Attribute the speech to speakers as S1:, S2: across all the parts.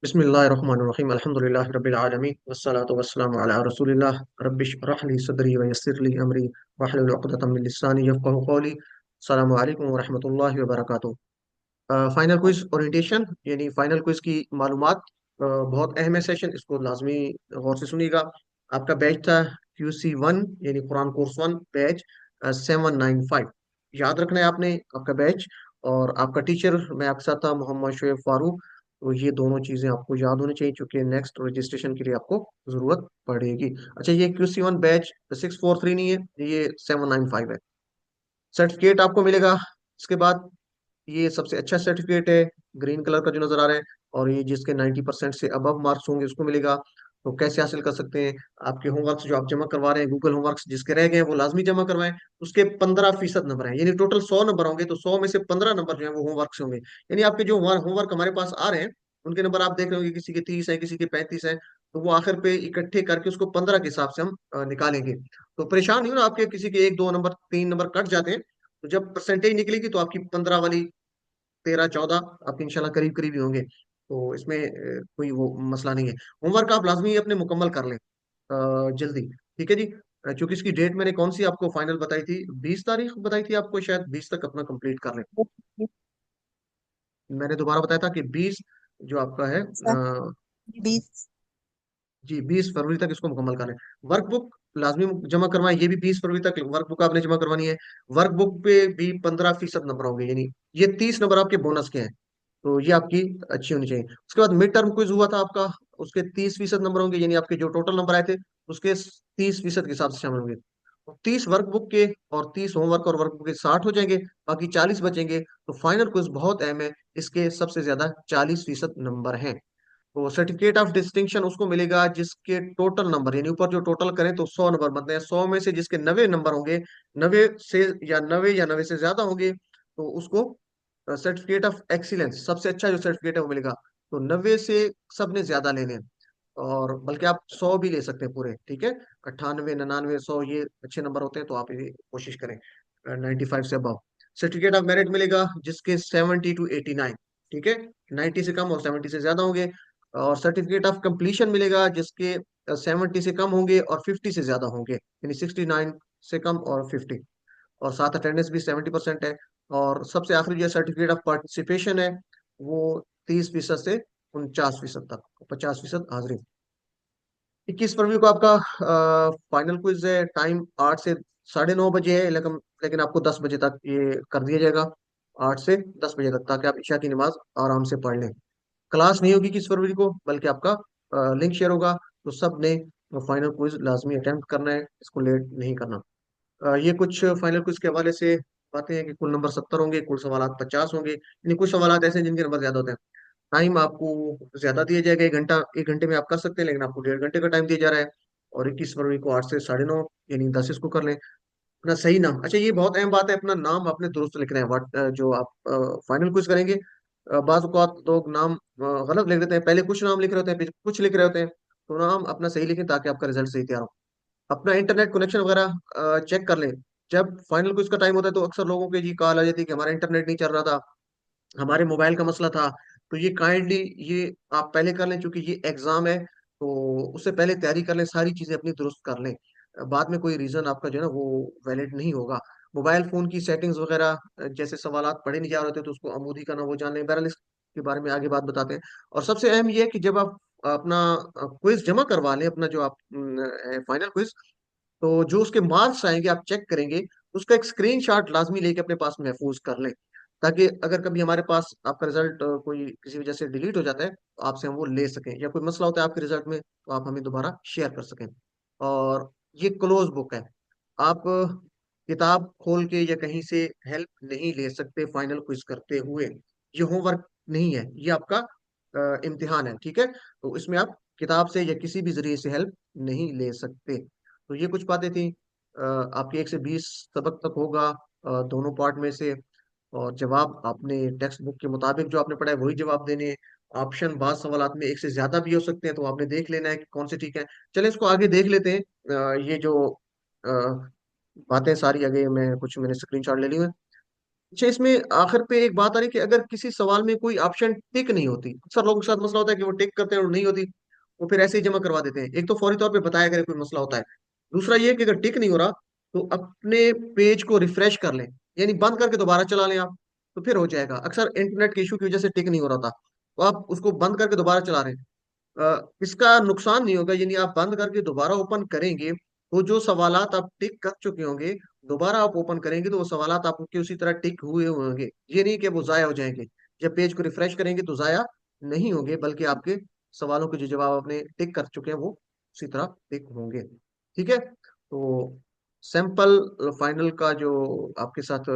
S1: बिस्मिल्लाहिर्रहमानिर्रहीम अल्हम्दुलिल्लाहि रब्बिल आलमीन वस्सलातु वस्सलामु अला रसूलिल्लाह रब्बिश रह ली सदरी व यस्सिर ली अमरी वहलुल उक़दतम मिन लिसानी यफ़क़हू क़ौली। अस्सलामु अलैकुम व रहमतुल्लाहि व बरकातुहू। फाइनल क्विज ओरिएंटेशन यानी फाइनल क्विज की मालूमात। बहुत अहम है सेशन, इसको लाजमी गौर से सुनिएगा। आपका बैच था QC1 यानी कुरान कोर्स 1 बैच 795। याद रखना है आपने आपका बैच। और आपका टीचर मैं आपके साथ था मोहम्मद शोएब फारूक। तो ये दोनों चीजें आपको याद होनी चाहिए क्योंकि नेक्स्ट रजिस्ट्रेशन के लिए आपको जरूरत पड़ेगी। अच्छा, ये QC1 बैच 643 नहीं है, ये 795 है। सर्टिफिकेट आपको मिलेगा इसके बाद। ये सबसे अच्छा सर्टिफिकेट है, ग्रीन कलर का जो नजर आ रहा है। और ये जिसके 90% से अबव मार्क्स होंगे उसको मिलेगा। तो कैसे हासिल कर सकते हैं? आपके होमवर्क्स जो आप जमा करवा रहे हैं, गूगल होमवर्क्स जिसके रह गए हैं वो लाजमी जमा करवाएं। उसके 15% नंबर हैं, यानी टोटल 100 नंबर होंगे तो 100 में से 15 नंबर जो है वो होमवर्क से होंगे। यानी आपके जो होमवर्क हमारे पास आ रहे हैं उनके नंबर आप देख रहे होंगे, किसी के 30 है, किसी के 35 है। तो वो आखिर पे इकट्ठे करके उसको 15 के हिसाब से हम निकालेंगे। तो परेशान नहीं हो ना, आपके किसी के 1 2 नंबर 3 नंबर कट जाते हैं। तो जब परसेंटेज निकलेगी तो आपकी 15 वाली 13 14 आपके इंशाल्लाह करीब करीब ही होंगे। तो इसमें कोई वो मसला नहीं है। होमवर्क आप लाजमी अपने मुकम्मल कर लें जल्दी। ठीक है जी। चूंकि इसकी डेट मैंने कौन सी आपको फाइनल बताई थी, 20 तारीख बताई थी आपको, शायद 20 तक अपना कंप्लीट कर लें। मैंने दोबारा बताया था कि 20 जो आपका है
S2: सर 20।
S1: जी 20 फरवरी तक इसको मुकम्मल करें। वर्कबुक लाजमी जमा करवाएं, ये भी 20 फरवरी तक वर्कबुक आपने जमा करवानी है। वर्कबुक पे भी 15% नंबर होंगे, यानी ये 30 नंबर आपके बोनस के हैं। तो ये आपकी अच्छी होनी चाहिए। उसके बाद मिड टर्म क्विज हुआ था आपका, उसके 30% नंबर होंगे, यानी आपके जो टोटल नंबर आए थे उसके 30% के हिसाब से शामिल होंगे। तो 30 वर्कबुक के और 30 होमवर्क और वर्कबुक के 60 हो जाएंगे, बाकी 40 बचेंगे। तो फाइनल क्विज बहुत अहम है, इसके सबसे ज्यादा 40% नंबर हैं। तो सर्टिफिकेट ऑफ डिस्टिंक्शन उसको मिलेगा जिसके टोटल नंबर, यानी ऊपर जो टोटल करें तो 100 नंबर बनते हैं, 100 में से जिसके 90 नंबर होंगे, 90 से या 90 से ज्यादा होंगे, तो उसको सर्टिफिकेट ऑफ एक्सीलेंस सबसे अच्छा जो सर्टिफिकेट है वो मिलेगा। तो 90 से सबने ज्यादा लेने हैं, और बल्कि आप 100 भी ले सकते हैं पूरे, ठीक है। 98 99 100 ये अच्छे नंबर होते हैं, तो आप ये कोशिश करें 95 से अबव। सर्टिफिकेट ऑफ मेरिट मिलेगा जिसके 70 to 89, ठीक है। 90 से कम और 70 से ज्यादा होंगे। और सर्टिफिकेट ऑफ कंप्लीशन मिलेगा जिसके 70 से कम होंगे और 50 से ज्यादा होंगे, यानी 69 से कम और 50। और साथ अटेंडेंस भी 70% है। और सबसे आखिरी जो सर्टिफिकेट ऑफ पार्टिसिपेशन है वो 30% से 49% तक, 50% हाजिरी। 21 फरवरी को आपका फाइनल क्विज है। टाइम 8 से 9:30 बजे है, लेकिन आपको 10 बजे तक ये कर दिया जाएगा, 8 से 10 बजे तक, ताकि आप इशा की नमाज आराम से पढ़ लें। क्लास नहीं होगी 21 फरवरी को, बल्कि आपका लिंक शेयर होगा। तो सब ने फाइनल क्विज लाजमी अटेम्प्ट करना है, इसको लेट नहीं करना। ये कुछ फाइनल क्विज के हवाले से बातें हैं कि कुल नंबर 70 होंगे, कुल सवाल 50 होंगे, यानी कुछ सवाल ऐसे हैं जिनके नंबर ज्यादा होते हैं। टाइम आपको ज्यादा दिया जाएगा, 1 घंटा, 1 घंटे में आप कर सकते हैं, लेकिन आपको 1.5 घंटे का टाइम दिया जा रहा है। और 21 फरवरी को 8 से 9:30 यानी 10 इसको कर लें। अपना सही नाम, अच्छा ये बहुत अहम बात है, अपना नाम आपने दुरुस्त लिखना है। जो आप फाइनल क्विज करेंगे, बाज़ औक़ात लोग नाम गलत लिख देते हैं, पहले कुछ नाम लिख रहे होते हैं फिर कुछ लिख रहे होते हैं। तो नाम अपना सही लिखें ताकि आपका रिजल्ट सही तैयार हो। अपना इंटरनेट कनेक्शन वगैरह चेक कर लें। जब फाइनल क्विज का टाइम होता है तो अक्सर लोगों के जी कॉल आ जाती है कि हमारा इंटरनेट नहीं चल रहा था, हमारे मोबाइल का मसला था। तो ये काइंडली ये आप पहले कर लें, क्योंकि ये एग्जाम है, तो उससे पहले तैयारी कर लें, सारी चीजें अपनी दुरुस्त कर लें। बाद में कोई रीजन आपका जो है ना वो वैलिड नहीं होगा। मोबाइल फोन की सेटिंग्स वगैरह जैसे सवालात पढ़े नहीं जा रहे थे तो उसको आमूदी का ना वो जान लें। बहरहाल इसके बारे में आगे बात बताते हैं। और सबसे अहम ये है कि जब आप अपना क्विज जमा करवा लें, अपना जो आप फाइनल क्विज, तो जो उसके मार्क्स आएंगे आप चेक करेंगे, उसका एक स्क्रीनशॉट लाजमी लेके अपने पास महफूज कर लें। ताकि अगर कभी हमारे पास आपका रिजल्ट कोई किसी वजह से डिलीट हो जाता है तो आपसे हम वो ले सकें, या कोई मसला होता है आपके रिजल्ट में तो आप हमें दोबारा शेयर कर सकें। और ये क्लोज बुक है, आप किताब खोल के या कहीं से हेल्प नहीं ले सकते फाइनल क्विज करते हुए। ये होमवर्क नहीं है, ये आपका इम्तिहान है, ठीक है। तो इसमें आप किताब से या किसी भी जरिए से हेल्प नहीं ले सकते। तो ये कुछ बातें थी। आपके 1 से 20 सबक तक होगा, दोनों पार्ट में से। और जवाब आपने टेक्स्ट बुक के मुताबिक जो आपने पढ़ा है वही जवाब देने हैं। ऑप्शन बाद सवालात में एक से ज्यादा भी हो सकते हैं, तो आपने देख लेना है कि कौन से ठीक है। चले इसको आगे देख लेते हैं। ये जो अ, बातें सारी आगे मैं कुछ मैंने स्क्रीनशॉट ले ली हुई हैं। अच्छा, इसमें आखिर पे एक बात आ रही कि अगर किसी सवाल में कोई ऑप्शन टिक नहीं होती, अक्सर लोगों के साथ मसला होता है कि वो टिक करते हैं और नहीं होती, वो फिर ऐसे ही जमा करवा देते हैं। एक तो फौरी तौर पे बताया अगर कोई मसला होता है। दूसरा ये कि अगर टिक नहीं हो रहा तो अपने पेज को रिफ्रेश कर लें, यानी बंद करके दोबारा चला लें आप, तो फिर हो जाएगा। अक्सर इंटरनेट के इशू की वजह से टिक नहीं हो रहा था, तो आप उसको बंद करके दोबारा चला रहे हैं। इसका नुकसान नहीं होगा, यानी आप बंद करके दोबारा ओपन करेंगे तो जो सवालात आप टिक कर चुके होंगे, दोबारा आप ओपन करेंगे तो वो सवालात आपके उसी तरह टिक हुए होंगे। ये नहीं कि वो जाया हो जाएंगे। जब पेज को रिफ्रेश करेंगे तो जाया नहीं होंगे, बल्कि आपके सवालों के जो जवाब आपने टिक कर चुके हैं वो उसी तरह टिक होंगे। ठीक है, तो सैंपल फाइनल का जो आपके साथ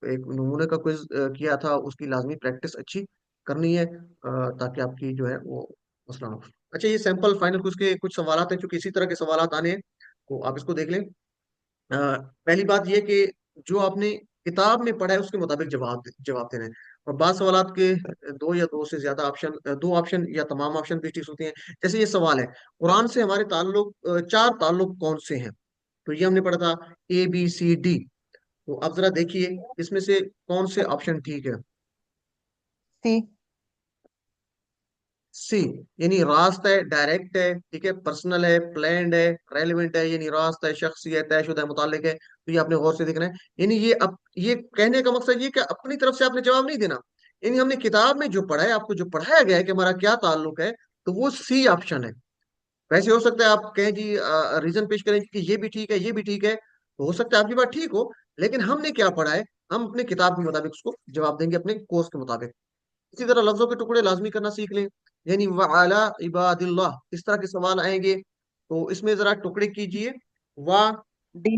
S1: एक नमूने का क्विज किया था, उसकी लाजमी प्रैक्टिस अच्छी करनी है, ताकि आपकी जो है वो मसला ना हो। अच्छा, ये सैंपल फाइनल क्विज के कुछ सवालात हैं, चूंकि इसी तरह के सवालात आने हैं तो आप इसको देख लें। पहली बात यह कि जो आपने किताब में पढ़ा है उसके मुताबिक जवाब जवाब देना है। और बाद सवालात के दो या दो से ज्यादा ऑप्शन, दो ऑप्शन या तमाम ऑप्शन भी ठीक होते हैं। जैसे ये सवाल है, कुरान से हमारे ताल्लुक, चार ताल्लुक कौन से हैं? तो ये हमने पढ़ा था, ABCD। तो आप जरा देखिए इसमें से कौन से ऑप्शन ठीक है।
S2: सी।
S1: सी, यानी रास्त है, डायरेक्ट है, ठीक है, पर्सनल है, प्लान्ड है, रेलिवेंट है, यानी रास्त है, शख्सी है, तयशुदा है, मुतालिक है। तो ये आपने गौर से देखना है। यानी ये कहने का मकसद ये कि अपनी तरफ से आपने जवाब नहीं देना। यानी हमने किताब में जो पढ़ा है, आपको जो पढ़ाया गया है कि हमारा क्या ताल्लुक है, तो वो सी ऑप्शन है। वैसे हो सकता है आप कहें जी, रीजन पेश करें कि ये भी ठीक है, ये भी ठीक है, तो हो सकता है आपकी बात ठीक हो, लेकिन हमने क्या पढ़ा है, हम अपने किताब के मुताबिक उसको जवाब देंगे, अपने कोर्स के मुताबिक। इसी तरह लफ्जों के टुकड़े लाजमी करना सीख लें, यानी वाला इबादिल्लाह, इस तरह के सवाल आएंगे तो इसमें जरा टुकड़े कीजिए। वाह,
S2: डी।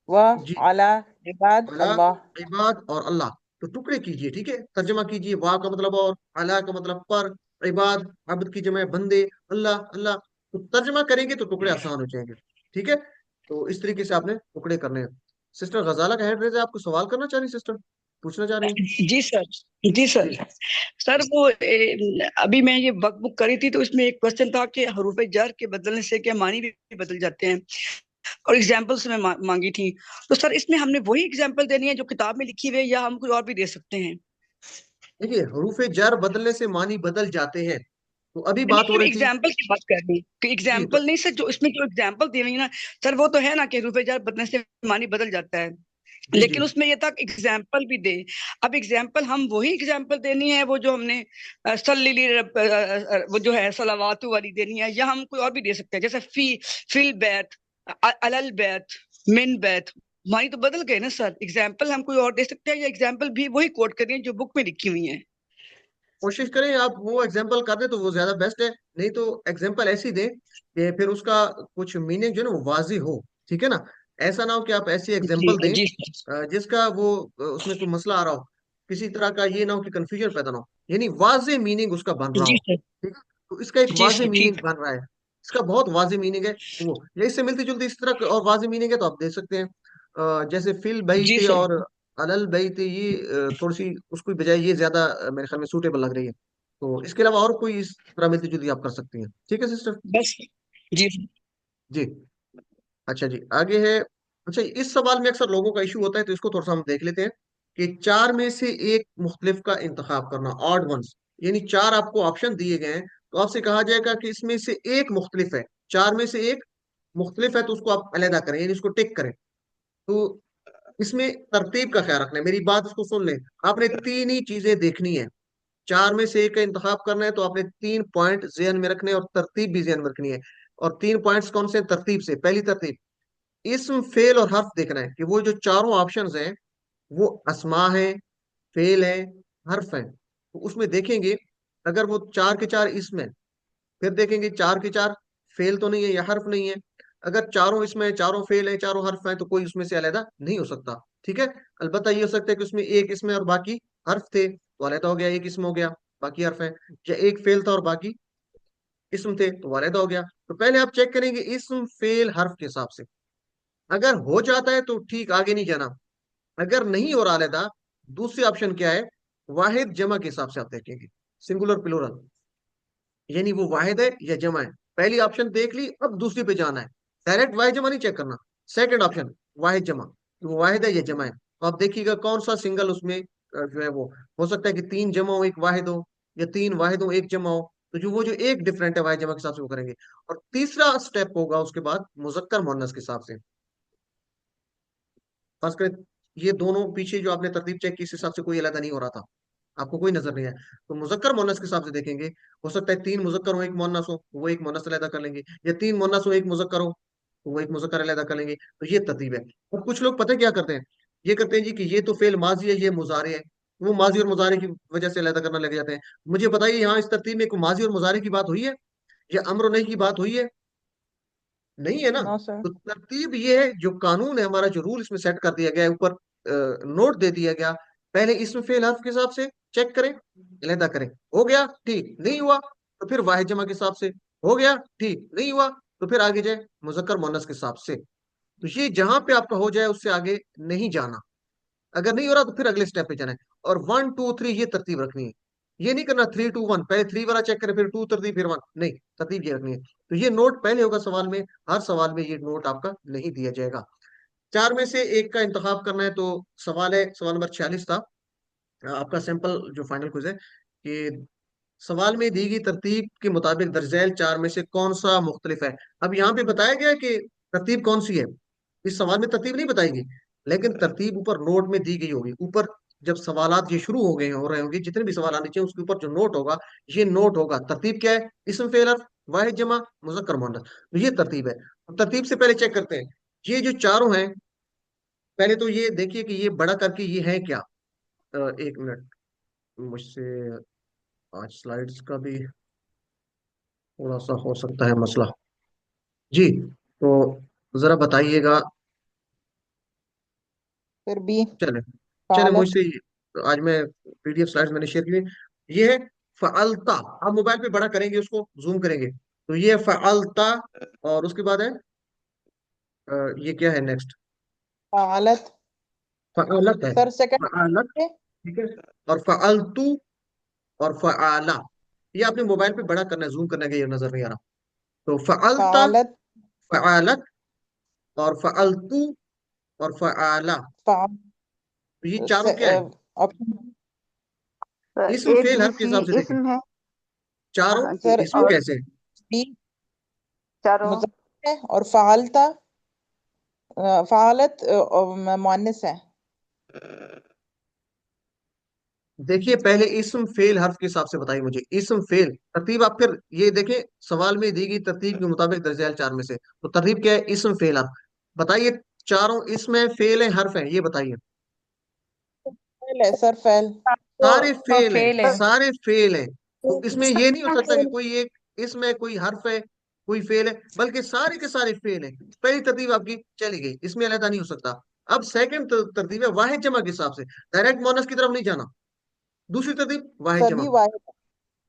S2: वह
S1: जी,
S2: आला इबाद
S1: अला,
S2: अल्लाह।
S1: इबाद और अल्लाह, तो टुकड़े कीजिए, ठीक है, तर्जमा कीजिए। वाह का मतलब और, अला का मतलब पर, इबाद अब्द की जमा है बंदे, अल्लाह अल्लाह। तो तर्जमा करेंगे तो टुकड़े आसान हो जाएंगे। ठीक है, तो इस तरीके से आपने टुकड़े करने हैं। सिस्टर गजाला का हैंड रेज है, आपको सवाल करना चाह रही सिस्टर, पूछना चाह रही हैं?
S3: जी सर। जी सर।
S1: जी
S3: सर वो अभी मैं ये वक्त बुक करी थी तो इसमें एक क्वेश्चन था कि हरूफ जर के बदलने से क्या मानी भी बदल जाते हैं, और एग्जाम्पल्स में मांगी थी। तो सर इसमें हमने वही एग्जाम्पल देनी है जो किताब में लिखी हुई है, या हम कोई और भी दे सकते हैं?
S1: देखिए, हरूफ जर बदलने से मानी बदल जाते हैं, तो अभी
S3: नहीं,
S1: बात हो
S3: हम
S1: रही थी।
S3: एग्जाम्पल की बात कर रहे हैं कि
S1: जी तो
S3: एग्जाम्पल नहीं सर, जो इसमें जो एग्जाम्पल दी हुई है ना सर, वो तो है ना कि हरूफ जर बदलने से मानी बदल जाता है,
S1: जी जी
S3: लेकिन उसमें ये था एग्जाम्पल भी दे। अब एग्जाम्पल हम वही एग्जाम्पल देनी है वो जो हमने सल्ली वो जो है सलावातु वाली देनी है, या हम कोई और भी दे सकते हैं, जैसे फिल बैत, अलल बैत, मिन बैत। हमारी तो बदल गए ना सर, एग्जाम्पल हम कोई और दे सकते हैं, या एग्जाम्पल भी वही कोट करिए जो बुक में लिखी हुई है?
S1: कोशिश करें आप वो एग्जाम्पल कर दें तो वो ज्यादा बेस्ट है। नहीं तो एग्जाम्पल ऐसी दें कि फिर उसका कुछ मीनिंग जो है ना वो वाजी हो। ठीक है ना, ऐसा ना हो कि आप ऐसी
S3: जी
S1: एग्जाम्पल दें
S3: जी
S1: जिसका वो उसमें कोई मसला आ रहा हो, किसी तरह का ये ना हो कि कंफ्यूजन पैदा ना हो, यानी वाजे मीनिंग उसका बन रहा
S3: जी
S1: हो।
S3: सर।
S1: ठीक है, तो इसका एक
S3: जी
S1: वाजे
S3: सर
S1: मीनिंग
S3: ठीक।
S1: बन रहा है, इसका बहुत वाजे मीनिंग है वो, या इससे मिलती जुलती इस तरह और वाजे मीनिंग है तो आप दे सकते हैं। जैसे फिल
S3: जी
S1: बैते
S3: सर।
S1: और अलल बैते, ये थोड़ी सी उसकी बजाय ये ज्यादा मेरे ख्याल में सूटेबल लग रही है। तो इसके अलावा और कोई इस तरह मिलती जुलती आप कर सकती हैं। ठीक है सिस्टर?
S3: बस। जी सर।
S1: जी, अच्छा जी, आगे है। अच्छा, इस सवाल में अक्सर लोगों का इशू होता है, तो इसको थोड़ा सा हम देख लेते हैं कि चार में से एक मुख्तलिफ का इंतखाब करना, ऑड वंस, यानी चार आपको ऑप्शन दिए गए हैं, तो आपसे कहा जाएगा कि इसमें से एक मुख्तलिफ है, चार में से एक मुख्तलिफ है, तो उसको आप अलहदा करें, यानी उसको टिक करें। तो इसमें तरतीब का ख्याल रखना है, मेरी बात इसको सुन लें। आपने तीन ही चीजें देखनी है, चार में से एक का इंतखाब करना है तो आपने तीन पॉइंट जेहन में रखने हैं और तरतीब भी जेहन में रखनी है। और तीन पॉइंट्स कौन से हैं? तरतीब से पहली तरतीब, इसम फेल और हर्फ देखना है कि वो जो चारों ऑप्शंस हैं वो अस्मा है, फेल है, हर्फ है। तो उसमें देखेंगे अगर वो चार के चार इसम है, फिर देखेंगे चार के चार फेल तो नहीं है या हर्फ नहीं है। अगर चारों इसमें, चारों फेल है, चारों हर्फ है, तो कोई उसमें से अलहदा नहीं हो सकता। ठीक है, अलबत्ता ये हो सकता है कि उसमें एक इसमें और बाकी हर्फ थे तो अलहदा हो गया, एक इसम हो गया बाकी हर्फ है, या एक फेल था और बाकी इसम थे तो अलहदा हो गया। तो पहले आप चेक करेंगे इसम फेल हर्फ के हिसाब से, अगर हो जाता है तो ठीक, आगे नहीं जाना। अगर नहीं हो रहा अलहदा, दूसरी ऑप्शन क्या है, वाहिद जमा के हिसाब से आप देखेंगे, सिंगुलर प्लूरल, यानी वो वाहिद है या जमा है। पहली ऑप्शन देख ली, अब दूसरी पे जाना है, डायरेक्ट वाहिद जमा नहीं चेक करना। सेकंड ऑप्शन वाहिद जमा, वो वाहिद है या जमा है। तो आप देखिएगा कौन सा सिंगल उसमें जो है वो हो सकता है कि तीन जमा हो एक वाहिद हो, या तीन वाहिद हो एक जमा हो। तो जो वो जो एक डिफरेंट है वाहिद जमा के हिसाब से वो करेंगे। और तीसरा स्टेप होगा उसके बाद मुजक्कर मुअन्नस के हिसाब से। खास कर ये दोनों पीछे जो आपने तरतीब चेक की इस हिसाब से कोई अलग नहीं हो रहा था, आपको कोई नजर नहीं आया। तो मुजक्कर मुअन्नस के हिसाब से देखेंगे, हो सकता है तीन मुजक्कर हो एक मुअन्नस हो, तो वो एक मुअन्नस अलहदा कर लेंगे, या तीन मुअन्नस हो एक मुजक्कर हो, तो वो एक मुजक्कर अलहदा कर लेंगे। तो ये तरतीब है। और कुछ लोग पता है क्या करते हैं, ये करते हैं जी कि ये तो फेल माजी है ये मुजारे है, वो माजी और मुजारे की वजह से अलहदा करना लग जाते हैं। मुझे बताइए यहाँ इस तरतीब में कोई माजी और मुजारे की बात हुई है, या अम्र और नही की बात हुई है? नहीं है ना।
S2: No sir.
S1: तो तरतीब ये है, जो कानून है हमारा, जो रूल इसमें सेट कर दिया गया है ऊपर, नोट दे दिया गया, पहले इसमें फेल हर्फ के हिसाब से चेक करें, अलहदा करें, हो गया ठीक, नहीं हुआ तो फिर वाहिद जमा के हिसाब से, हो गया ठीक, नहीं हुआ तो फिर आगे जाए मुजक्कर मुअन्नस के हिसाब से। तो ये जहां पे आपका हो जाए उससे आगे नहीं जाना। अगर नहीं हो रहा तो फिर अगले स्टेप पे जाना है। और 1 2 3 ये तरतीब रखनी है। ये नहीं करना 3 2 1, पहले थ्री वाला चेक करें फिर टू तरतीब फिर वन, नहीं, तरतीब ये रखनी है। तो ये नोट पहले होगा सवाल में, हर सवाल में ये नोट आपका नहीं दिया जाएगा। चार में से एक का इंतखाब करना है। तो सवाल है, सवाल नंबर 46 था आपका सैंपल जो फाइनल क्विज है, कि सवाल में दी गई तरतीब के मुताबिक दर्जैल चार में से कौन सा मुख्तलिफ है। अब यहाँ पे बताया गया कि तरतीब कौन सी है, इस सवाल में तरतीब नहीं बताएगी, लेकिन तरतीब ऊपर नोट में दी गई होगी। ऊपर जब सवालात ये शुरू हो रहे होंगे, जितने भी सवाल आने चाहिए उसके ऊपर जो नोट होगा, ये नोट होगा तरतीब क्या है, इसम फेल हर्फ, वाहिद जमा, मुज़क्कर मुअन्नस। तो ये तरतीब है। अब तरतीब से पहले चेक करते हैं, ये जो चारों हैं, पहले तो ये देखिए कि ये बड़ा करके ये है क्या। एक मिनट, मुझसे आज स्लाइड्स का भी थोड़ा सा हो सकता है मसला। जी, तो जरा बताइएगा।
S2: फिर बी
S1: चले, चले
S2: फालत।
S1: मुझसे आज मैं पीडीएफ स्लाइड्स मैंने शेयर की। ये है फ़अलता। आप मोबाइल पे बड़ा करेंगे, उसको जूम करेंगे, तो ये है फ़अलता। और उसके बाद है ये क्या है नेक्स्ट,
S2: फालत।
S1: फ़अलत है,
S2: सर सेकंड
S1: फ़अलत,
S2: पे
S1: ठीक है। और फ़अलतु और फ़अला, ये आपने मोबाइल पे बड़ा करना है, जूम करना है, कि ये नजर नहीं आ रहा। तो फ़अलता,
S2: फालत।
S1: फ़अलत और फ़अलतु और फ़अला,
S2: फाल
S1: तो ये चारों क्या है,
S2: ऑप्शन
S1: इसम
S3: ए
S1: फेल
S3: बी
S1: हर्फ के
S3: सी
S1: हिसाब से देखें।
S3: इसम है।
S1: चारों
S3: हाँ जी।
S2: सर
S1: इसमें
S3: और
S1: कैसे,
S2: बी
S3: चारों
S2: मुज़क्कर है और फालता फालत मुअन्नस है।
S1: देखिए पहले इसम फेल हर्फ के हिसाब से बताइए मुझे, इसम फेल तरतीब आप फिर ये देखें, सवाल में दी गई तरतीब के मुताबिक दर्ज चार में से, तो तरतीब क्या है, इसम फेल हर्फ। बताइए चारों इसमें फेल है हर्फ है, ये बताइए।
S2: फेल है सर, फेल।
S1: सारे
S3: हाँ
S1: फेल हैं,
S3: फेल है।
S1: सारे फेल हैं। तो इसमें ये नहीं हो सकता कि कोई एक इसमें कोई हर्फ है कोई फेल है, बल्कि सारे के सारे फेल हैं। पहली तरतीब आपकी चली गई, इसमें अलहदा नहीं हो सकता। अब सेकंड तरतीब है वाहिद जमा के हिसाब से, डायरेक्ट मोनस की तरफ नहीं जाना। दूसरी तरतीब वाहिद जमा,
S2: सभी वाहिद।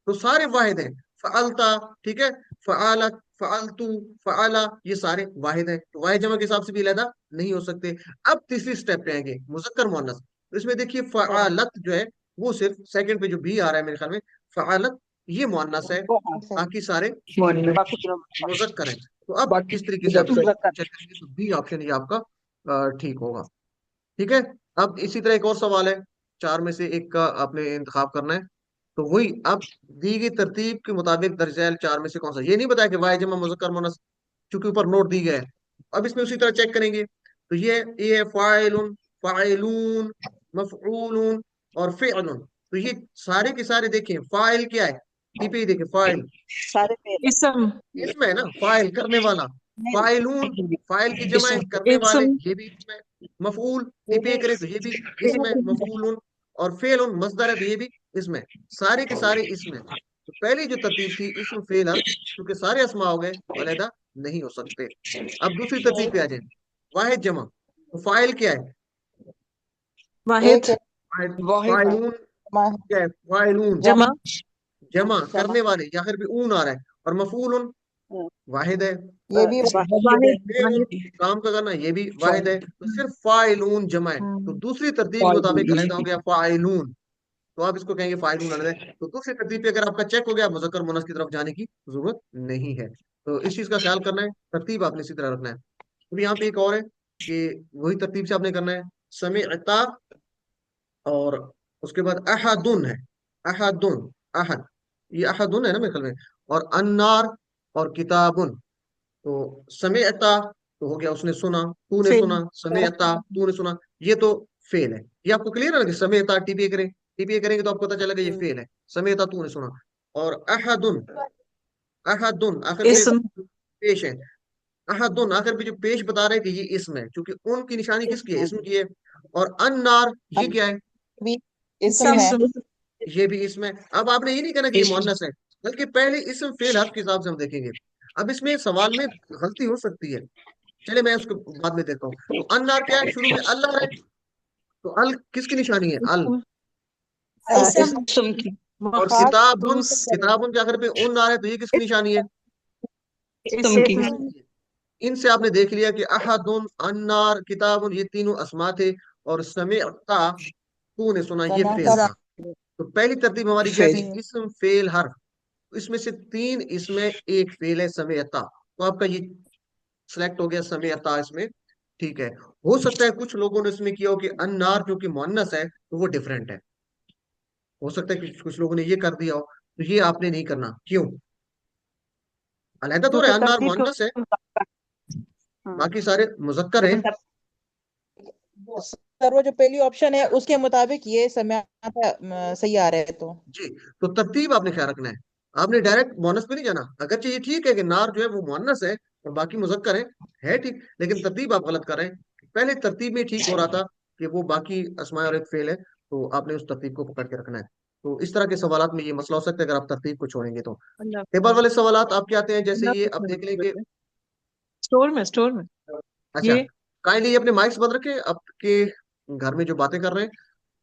S1: तो सारे वाहिद हैं। फअलता, ठीक है, फआलत, फअलतू, फआला, ये सारे वाहिद हैं, तो वाहिद जमा के हिसाब से भी अलहदा नहीं हो सकते। अब तीसरी स्टेप पे आएंगे मुजक्कर मुअन्नस। तो इसमें देखिए फआलत जो है, वो सिर्फ सेकंड पे जो भी आ रहा है मेरे ख्याल में, फआलत ये मुअन्नस है, बाकी सारे
S3: बाकी तीनों
S1: मुजक्कर हैं। तो अब
S3: बाकी
S1: इस तरीके से आप इसको
S3: मुजक्कर।
S1: चेक करेंगे तो बी ऑप्शन ये आपका ठीक होगा। ठीक है। अब इसी तरह एक और सवाल है, चार में से एक का आपने इंतखाब करना है। तो वही अब दी गई तरतीब के मुताबिक दर्ज चार में से कौन सा, ये नहीं बताया कि वाहि जमा मुजक्कर मुअन्नस, चूंकि ऊपर नोट दी गया है। अब इसमें उसी तरह चेक करेंगे, तो ये है फाइलुन, फाइलून, मफऊलुन और फिअलुन। तो ये सारे के सारे देखें, फाइल क्या है, टीपी देखें फाइल,
S3: सारे फेल
S4: इसम
S1: इसमें है ना, फाइल करने वाला। फाइलून,
S3: है।
S1: फाइल की जमा है
S4: इसम
S1: करने वाले,
S4: इसम
S1: ये भी इसमें। मफूल टीपे करे तो ये भी इसमें मफूलुन। और फेलुन मसदर है तो ये भी इसमें। सारे के सारे इसमें। तो पहली जो तरतीब थी इसम फेल हर्फ, क्योंकि सारे अस्मा हो गए तो अलहदा नहीं हो सकते। अब दूसरी तरतीब पे आ जाए, वाहिद जमा। तो फाइल क्या है,
S4: वाहिद
S2: एक है
S3: वाहिद
S1: फाइलून
S2: जमा है।
S1: क्या है, फाइलून
S4: जमा
S1: जमा
S3: जमा।
S1: करने वाले, या फिर भी ऊन आ रहा है। और मफूलुन वाहिद है।
S2: ये भी
S3: वाहिद है।
S4: वाहिद
S1: फेलुन
S4: वाहिद
S1: काम का करना, ये भी वाहिद है। तो सिर्फ फाइलून जमा है, तो दूसरी तरतीब के मुताबिक अलहदा हो गया फाइलून, तो आप इसको कहेंगे फाइलून अलग है। तो दूसरी तरतीब पे अगर आपका चेक हो गया, मुजक्कर मुअन्नस की तरफ जाने की जरूरत नहीं है। तो इस चीज का ख्याल करना है, तरतीब आपने इसी तरह रखना है। अब यहाँ पे एक और है कि वही तरतीब से आपने करना है। समिअता, और उसके बाद अहदुन है, अहदुन, अहद, ये अहदुन है ना मेरे ख्याल में, और अन्नार, और किताबुन। तो समिअता तो हो गया उसने सुना, तूने
S4: फेल।
S1: सुना, समिअता तूने सुना, ये तो फेल है। ये आपको क्लियर है ना कि समिअता टीपीए करें, टीपीए करेंगे तो आपको पता चलेगा ये फेल है, समिअता तूने सुना। और अहदुन, अहदुन आखिर पे
S4: इसम।
S1: पेश है, अहदुन आखिर पे जो पेश बता रहे हैं कि ये इसम है, क्योंकि उनकी निशानी किसकी है, इसम की है। और अन्नार ये क्या है,
S2: भी इसम है।
S4: इसम।
S1: ये भी इसमें। अब आपने ये नहीं कहना कि ये
S4: इसम।
S1: मुअन्नस है, बल्कि पहले इसम फेल हर्फ के हिसाब से हम देखेंगे। अब इसमें सवाल में गलती हो सकती है, चलिए मैं उसको बाद में देखता हूँ। तो अन्नार क्या है, शुरू में अल्लाह है, तो अल किसकी निशानी है, अल,
S4: इसम।
S1: इस।
S2: इसम
S3: इसम की।
S1: और किताबुन,
S4: मखसूस।
S1: किताबुन के आखिर पे उन आ रहा है, तो ये किसकी निशानी है,
S3: इसम की।
S4: इसम।
S1: इनसे आपने देख लिया कि अहदुन, अन्नार, किताबुन ये तीनों अस्मा थे, और समिअता तूने सुना ये फेल
S2: सनाता
S1: था। तो पहली तरतीब हमारी क्या थी,
S3: फेल।
S1: इसम फेल हर्फ, इसमें से तीन इसमें एक फेल है समेयता, तो आपका ये सिलेक्ट हो गया समेयता इसमें। ठीक है। हो सकता है कुछ लोगों ने इसमें किया हो कि अन्नार जो कि मुअन्नस है तो वो डिफरेंट है, हो सकता है कि कुछ लोगों ने ये कर दिया हो, तो ये आपने नहीं करना। क्यों, अलहदा तो रहा
S3: क्योंकि
S1: है, अन्नार
S3: तरतीब
S1: मुअन्नस है,
S3: के। हाँ।
S1: बाकी सारे मुजक्कर हैं।
S3: लेकिन
S2: सर वो जो पहली ऑप्शन है उसके मुताबिक ये समय सही आ रहा है तो।
S1: जी, तो तरतीब आपने ख्याल रखना है, आपने डायरेक्ट मुअन्नस पे नहीं जाना। अगर ये ठीक है कि नार जो है वो मुअन्नस है और बाकी मुजक्कर है ठीक, लेकिन तरतीब आप गलत कर रहे हैं। पहले तरतीब में ठीक हो रहा था कि वो बाकी अस्माए और एक फेल है, तो आपने उस तरतीब को पकड़ के रखना है। तो इस तरह के सवालात में ये मसला हो सकता है अगर आप तरतीब को छोड़ेंगे तो।
S4: अल्लाह
S1: टेबल
S4: हाफिज़।
S1: वाले सवालात आपके आते हैं, जैसे
S4: अल्लाह
S1: ये अब देख लेंगे।
S4: हाफिज़। स्टोर में, स्टोर में।
S1: अच्छा,
S4: ये
S1: काइंडली अपने माइक्स बंद रखें, आपके घर में जो बातें कर रहे हैं।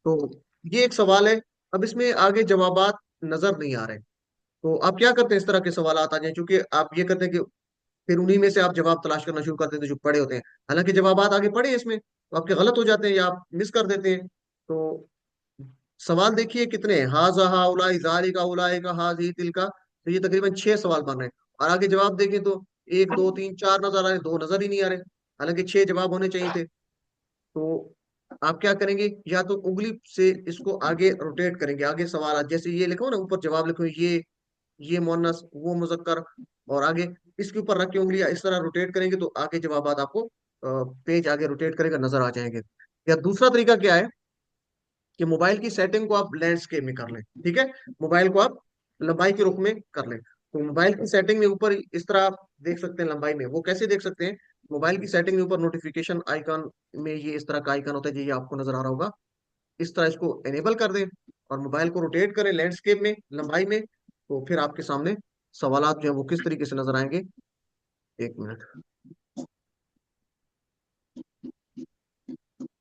S1: तो ये एक सवाल है, अब इसमें आगे जवाबात नजर नहीं आ रहे, तो आप क्या करते हैं, इस तरह के सवाल आ जाए, क्योंकि आप ये करते हैं कि फिर उन्हीं में से आप जवाब तलाश करना शुरू कर देते हैं जो पड़े होते हैं, हालांकि जवाबात आगे पड़े हैं इसमें, तो आपके गलत हो जाते हैं या आप मिस कर देते हैं। तो सवाल देखिए कितने हैं, हाजा हाउलाई जालिका उलाई का हाजी तिल का, तो ये तकरीबन 6 सवाल बन रहे हैं। और आगे जवाब देखें तो 1 2 3 4 नजर आ रहे हैं, 2 नजर ही नहीं आ रहे, हालांकि 6 जवाब होने चाहिए थे। तो आप क्या करेंगे, या तो उंगली से इसको आगे रोटेट करेंगे, आगे सवाल जैसे ये लिखो ना, ऊपर जवाब लिखो, ये मोनस वो मुजक्कर, और आगे इसके ऊपर रख के उंगलियां इस तरह रोटेट करेंगे तो आगे जवाबात आपको पेज आगे रोटेट करेगा नजर आ जाएंगे। या दूसरा तरीका क्या है कि मोबाइल की सेटिंग को आप लैंडस्केप में कर लें, ठीक है, मोबाइल को आप लंबाई के रुख में कर लें। तो मोबाइल की सेटिंग में ऊपर इस तरह आप देख सकते हैं लंबाई में, वो कैसे देख सकते हैं, मोबाइल की सेटिंग में ऊपर नोटिफिकेशन आइकन में ये इस तरह का आइकन होता है, ये आपको नजर आ रहा होगा, इस तरह इसको एनेबल कर दें और मोबाइल को रोटेट करें लैंडस्केप में लंबाई में, तो फिर आपके सामने सवालात जो है वो किस तरीके से नजर आएंगे। 1 मिनट।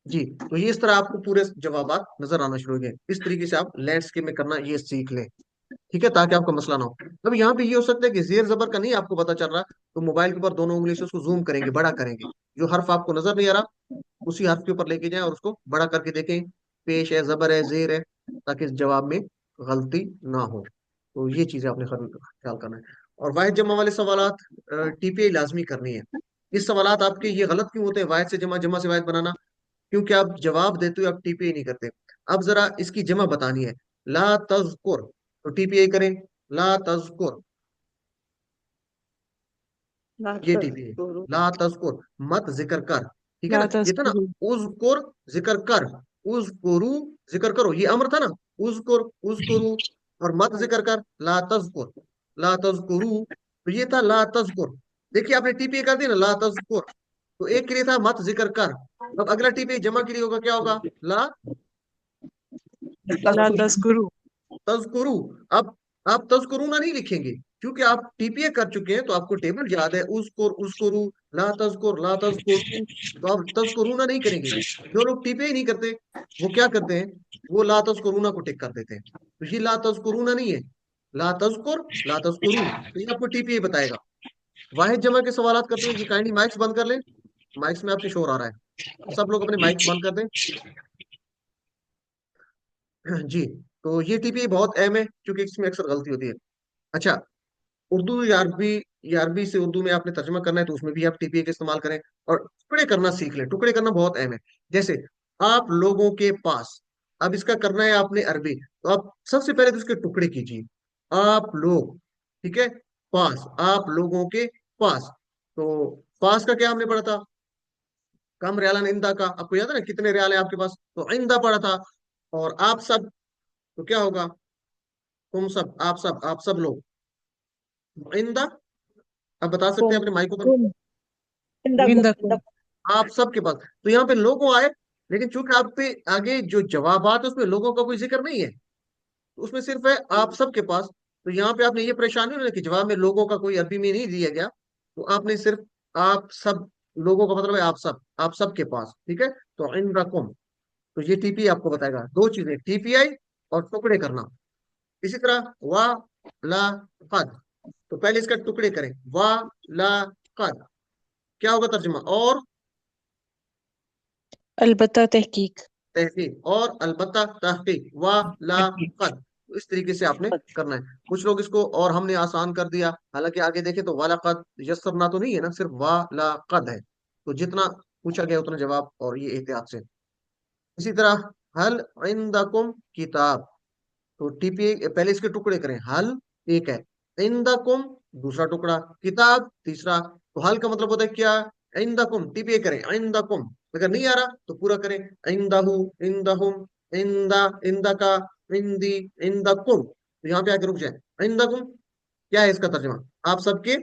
S1: जी, तो ये इस तरह आपको पूरे जवाबात नजर आना शुरू हो गए, इस तरीके से आप लैंडस्केप में करना ये सीख लें, ठीक है, ताकि आपका मसला ना हो। अब यहाँ पे ये हो सकता है कि जेर जबर का नहीं आपको पता चल रहा, तो मोबाइल के ऊपर दोनों उंगली से उसको जूम करेंगे, बड़ा करेंगे, जो हर्फ आपको नजर नहीं आ रहा उसी हर्फ के ऊपर लेके जाएं और उसको बड़ा करके देखें, पेश है, जबर है, जेर है, ताकि इस जवाब में गलती ना हो। तो ये चीजें आपने ख्याल करना है। और वाहिद जमा वाले सवालात टीपीआई लाजमी करनी है। इस सवालात आपके ये गलत क्यों होते हैं, वाहिद से जमा, जमा से वाहिद बनाना, क्योंकि आप जवाब देते हुए आप टीपीआई नहीं करते। अब जरा इसकी जमा बतानी है, ला तज़कुर, तो टीपीआई करें, ला तज़कुर, ये टीपीआई, ला तज़कुर मत जिक्र कर, ठीक है
S4: ला
S1: ना, ये था ना,
S4: तज़कुरू।
S1: उज़कुर जिक्र कर, उज़कुरू जिक्र करो, ये अम्र था ना, उज़कुर उज़कुरू, और मत जिक्र कर, ला तज़कुर, ला तज़कुरू, तो ये था ला तज़कुर। देखिए आपने टीपीआई कर दी ना, ला तज़कुर, तो एक के लिए था मत जिक्र कर, अब अगला टीपीआई जमा के लिए होगा, क्या होगा, ला
S4: ला तज़कुरू।
S1: तज़कुरू। अब आप तज़कुरूना नहीं लिखेंगे, क्योंकि आप टीपीए कर चुके हैं, तो आपको टेबल याद है, उज़कुर उज़कुरू, ला तज़कुर ला तज़कुरू, तो आप तज़कुरूना नहीं करेंगे। जो लोग टीपीए नहीं करते वो क्या करते हैं, वो ला तज़कुरूना को टिक कर देते हैं, तो ये ला तज़कुरूना नहीं है, ला तज़कुर ला तज़कुरू, तो ये आपको टीपीए बताएगा। वाहिद जमा के सवालात करते हुए ये काइंडली माइक्स बंद कर लें, माइक्स में आपके शोर आ रहा है, सब लोग अपने माइक्स बंद कर दें। जी, तो ये टीपीए बहुत अहम है क्योंकि इसमें अक्सर गलती होती है। अच्छा, उर्दू या अरबी से उर्दू में आपने तर्जमा करना है तो उसमें भी आप टीपीए का इस्तेमाल करें, और टुकड़े करना सीख लें, टुकड़े करना बहुत अहम है। जैसे आप लोगों के पास। अब इसका करना है आपने अरबी, तो आप सबसे पहले तो इसके टुकड़े कीजिए। आप लोग, ठीक है, पास, आप लोगों के पास। तो पास का क्या हमने पढ़ा था? कम रियाला इंदा का, आपको याद है ना कितने रियाल है आपके पास? तो इंदा पढ़ा था। और आप सब, तो क्या होगा? तुम सब, आप सब लोग इंदा। आप बता सकते हैं
S2: कुम
S1: अपने माइक को?
S2: कुम
S4: in
S2: इंदकुम
S4: the room.
S2: इंदकुम।
S1: आप सबके पास। तो यहाँ पे लोगों आए, लेकिन चूंकि आप पे आगे जो जवाबात है उसमें लोगों का कोई जिक्र नहीं है, तो उसमें सिर्फ है आप सबके पास। तो यहाँ पे आपने ये परेशानी नहीं कि जवाब में लोगों का कोई अरबी में नहीं दिया गया, तो आपने सिर्फ आप सब, लोगों का मतलब है आप सब के पास, ठीक है। तो इन रकम, तो ये टीपी आपको बताएगा दो चीजें, टीपीआई और टुकड़े करना। इसी तरह वा ला कद, तो पहले इसका टुकड़े करें, वा ला कद, क्या होगा तर्जुमा? और
S2: अलबत्ता तहकीक।
S1: तहकीक, और अलबत्ता तहकीक, वा ला कद। तो इस तरीके से आपने करना है। कुछ लोग इसको और हमने आसान कर दिया, हालांकि आगे देखें तो वाला कद यस्सरना तो नहीं है ना, सिर्फ वा ला कद है। तो जितना पूछा गया उतना जवाब, और ये एहतियात से। इसी तरह हल इंदकुम किताब, तो टीपी पहले इसके टुकड़े करें। हल एक है, इंदकुम दूसरा टुकड़ा, किताब तीसरा। तो हल का मतलब होता है क्या? इंदकुम, टीपी करें इंदकुम। अगर नहीं आ रहा तो पूरा करें, इंदहु, इंदहुम, इंदा, इंदका, इंदी, इंदकुम। तो यहाँ पे आके रुक जाए। इंदकुम क्या है इसका तर्जुमा? आप सबके,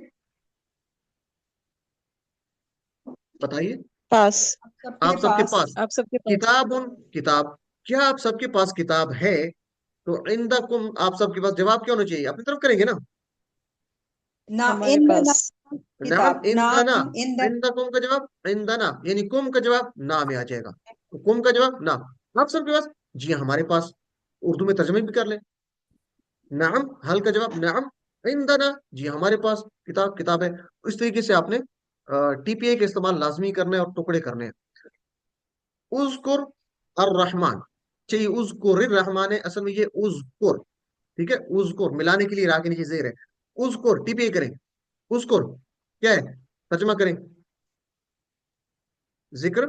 S1: बताइए।
S2: पास।
S3: सबके
S1: आप सबके
S3: पास।
S1: पास।
S2: आप सबके पास।
S1: किताबुन किताब, क्या आप सबके पास किताब है? तो इंदकुम आप सबके पास, जवाब क्या होना चाहिए? अपनी तरफ करेंगे ना।
S3: ना
S2: हमारे
S3: इन
S2: पास।
S3: नाम
S1: नाम
S3: किताब
S1: इंदना,
S3: नाम इन द
S1: इंदकुम का जवाब इंदना, यानी कुम का जवाब ना में आ जाएगा। तो कुम का जवाब ना। आप सबके पास, जी हाँ, हमारे पास। उर्दू में तर्जमे भी कर ले। नाम, हल का जवाब नाम, इंदना, जी हाँ, हमारे पास किताब, किताब है। इस तरीके से आपने टीपीए का इस्तेमाल लाजमी करना है और टुकड़े करने हैं। उज़कुर अर्रहमान, चाहिए उज़कुर रहमान है, असल में ये उज़कुर, ठीक है। उज़कुर मिलाने के लिए रा के नीचे जेर है। उज़कुर टीपीए करें। उज़कुर क्या है? तर्जुमा करें। जिक्र,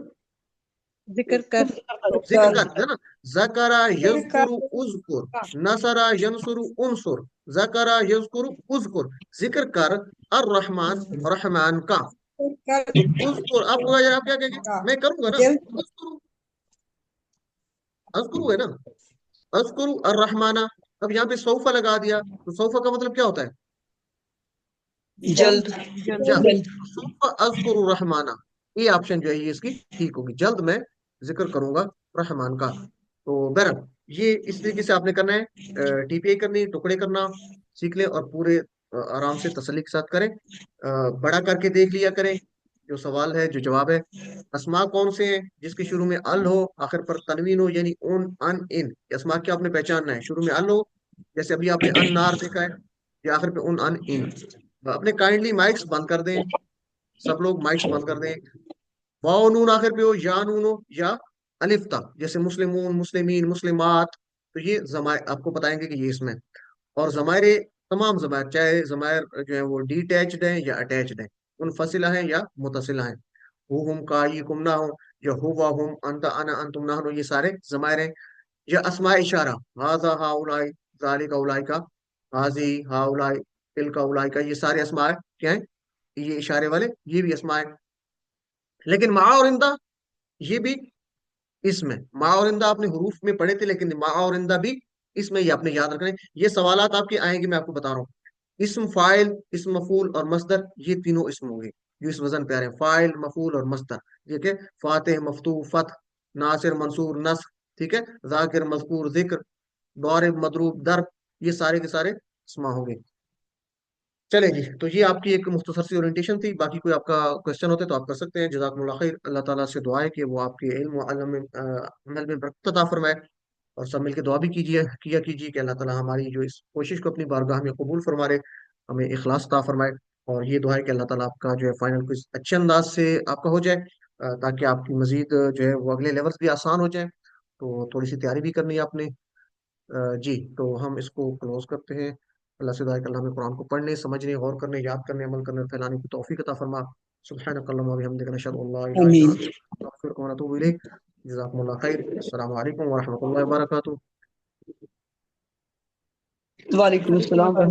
S2: जिक्र कर।
S1: जिक्र
S3: कर
S1: कर है ना। जकरा
S3: जिक्र
S1: यज़कुरु उज़कुर, नसरा यंसुरु उनसुर, जकरा यज़कुरु उज़कुर, जिक्र कर अर्रहमान, रहमान का।
S3: कर
S1: तो उज़कुर, आप क्या कहेंगे?
S3: का
S1: मैं करूंगा ना।
S3: जल्द
S1: अज़कुरु, अज़कुरु है ना। अज़कुरु अर्रहमाना। अब यहाँ पे सौफा लगा दिया, तो सौफा का मतलब क्या होता है?
S3: जल्द
S1: जल्द।
S3: जल्द
S1: सौफा अज़कुरु रहमाना, ये ऑप्शन जो है ये इसकी ठीक होगी, जल्द मैं जिक्र करूंगा रहमान का। तो बहरहाल ये इस तरीके से आपने करना है। टीपीआई करनी, टुकड़े करना सीख लें, और पूरे आराम से तसल्ली के साथ करें। बड़ा करके देख लिया करें जो सवाल है, जो जवाब है। अस्मा कौन से हैं जिसके शुरू में अल हो, आखिर पर तनवीन हो, यानी उन, अन, इन। अस्मा क्या आपने पहचानना है? शुरू में अल हो, जैसे अभी आपने अन नार देखा है, या आखिर पे उन, अन, इन। अपने काइंडली माइक्स बंद कर दें, सब लोग माइक्स बंद कर दें। वाओ नून आखिर पे हो, या नून हो, या अलिफ ता, जैसे मुस्लिमून, मुस्लिमीन, मुस्लिमात। तो ये जमायर आपको बताएंगे कि ये इसमें। और जमायरे, तमाम जमायर, चाहे जमायर जो है वो डिटैच्ड है या अटैच्ड है, मुनफसिला है या मुतसिला है, हु हुम का ये कुम ना हो, या हुवा हुम, अंत अना अंतुम ना हो, ये सारे जमायर हैं। या अस्मा इशारा, हाजा हा उलाई, जालिका उलाई का, हाजी हा उलाई, तिल का उलाई का, ये सारे अस्मा क्या है? ये इशारे वाले, ये भी अस्मा है। लेकिन मा और इंदा, ये भी इसमें। मा और इंदा आपने हरूफ में पढ़े थे, लेकिन मा और इंदा भी इसमें, ये आपने याद रखना है। ये सवालात आपके आएंगे, मैं आपको बता रहा हूँ। इस्म, फाइल, इस्म मफूल और मस्दर, ये तीनों इस्म होंगे जो इस वजन पे आ रहे हैं, फाइल, मफूल और मस्दर। ठीक है। फातिह, मफतूह, फतह, नासिर, मंसूर, नस्र, ठीक है। जाकिर, मजकूर, जिक्र, दारिब, मदरूब, दर्ब, ये सारे के सारे इस्मा होंगे। चले जी, तो ये आपकी एक मुख्तसर सी ओरिएंटेशन थी। बाकी कोई आपका क्वेश्चन होते तो आप कर सकते हैं। जज़ाकुमुल्लाह खैर। अल्लाह ताला से दुआ है कि वो आपके इल्म व अमल में बरकत अता फरमाए। और सब मिलकर दुआ भी कीजिए कि अल्लाह ताला हमारी जो इस कोशिश को अपनी बारगाह में कबूल फरमा ले, हमें इखलास अता फरमाए। और ये दुआ है कि अल्लाह ताला आपका जो है फाइनल क्विज अच्छे अंदाज से आपका हो जाए, ताकि आपकी मजीद जो है वो अगले लेवल्स भी आसान हो जाए। तो थोड़ी सी तैयारी भी करनी है आपने। जी, तो हम इसको क्लोज करते हैं। अल्लाह से दुआ है कि अल्लाह हमें कुरान को पढ़ने, समझने, गौर करने, याद करने, अमल करने और फैलाने की तौफीक अता फरमा। सुब्हानक अल्लाहुम्मा व बिहम्दिका नशहदु अन ला इलाहा इल्ला
S3: आमीन
S1: अंता नस्तगफिरुका व नतूबु इलैक। जज़ाकुमुल्लाह खैर। अस्सलामु अलैकुम व रहमतुल्लाहि व बरकातुहू।
S3: वालेकुम अस्सलाम।